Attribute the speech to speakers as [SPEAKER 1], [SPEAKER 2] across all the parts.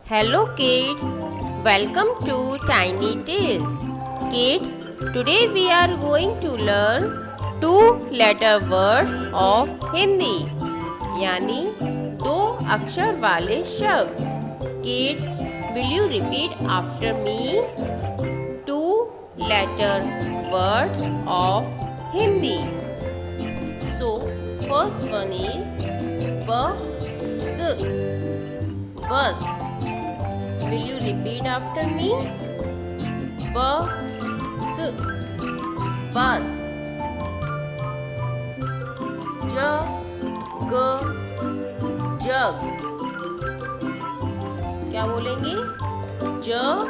[SPEAKER 1] Hello kids, welcome to Tiny Tales. Kids, today we are going to learn two letter words of Hindi यानी दो अक्षर वाले शब्द. Kids, will you repeat after me? Two letter words of Hindi. So, first one is bus. Will you repeat after me? Bus. Bus. जग. क्या बोलेंगे? जग.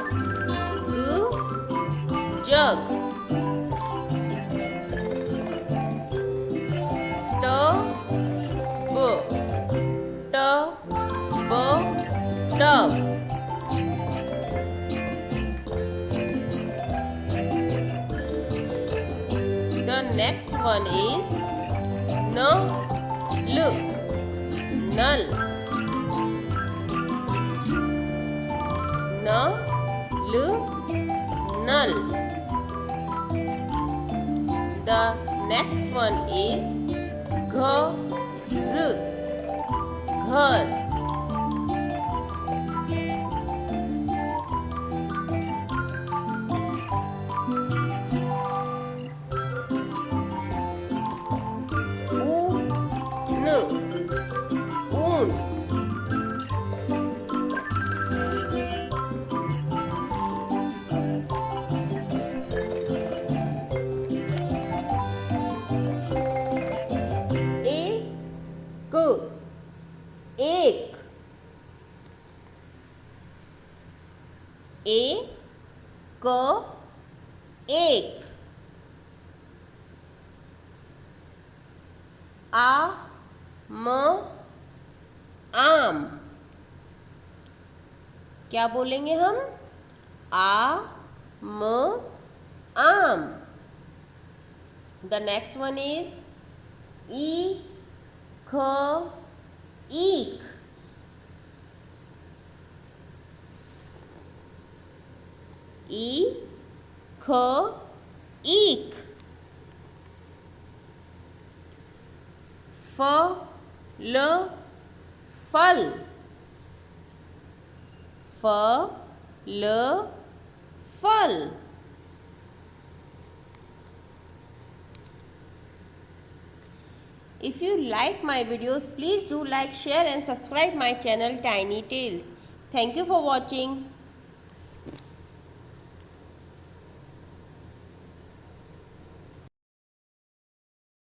[SPEAKER 1] Tub. The next one is null. Null. The next one is ghar. Un. एक. एक. आम. क्या बोलेंगे हम? आम. The next one is eek. Eek. Fal. If you like my videos, please do like, share and subscribe my channel Tiny Tales. Thank you for watching.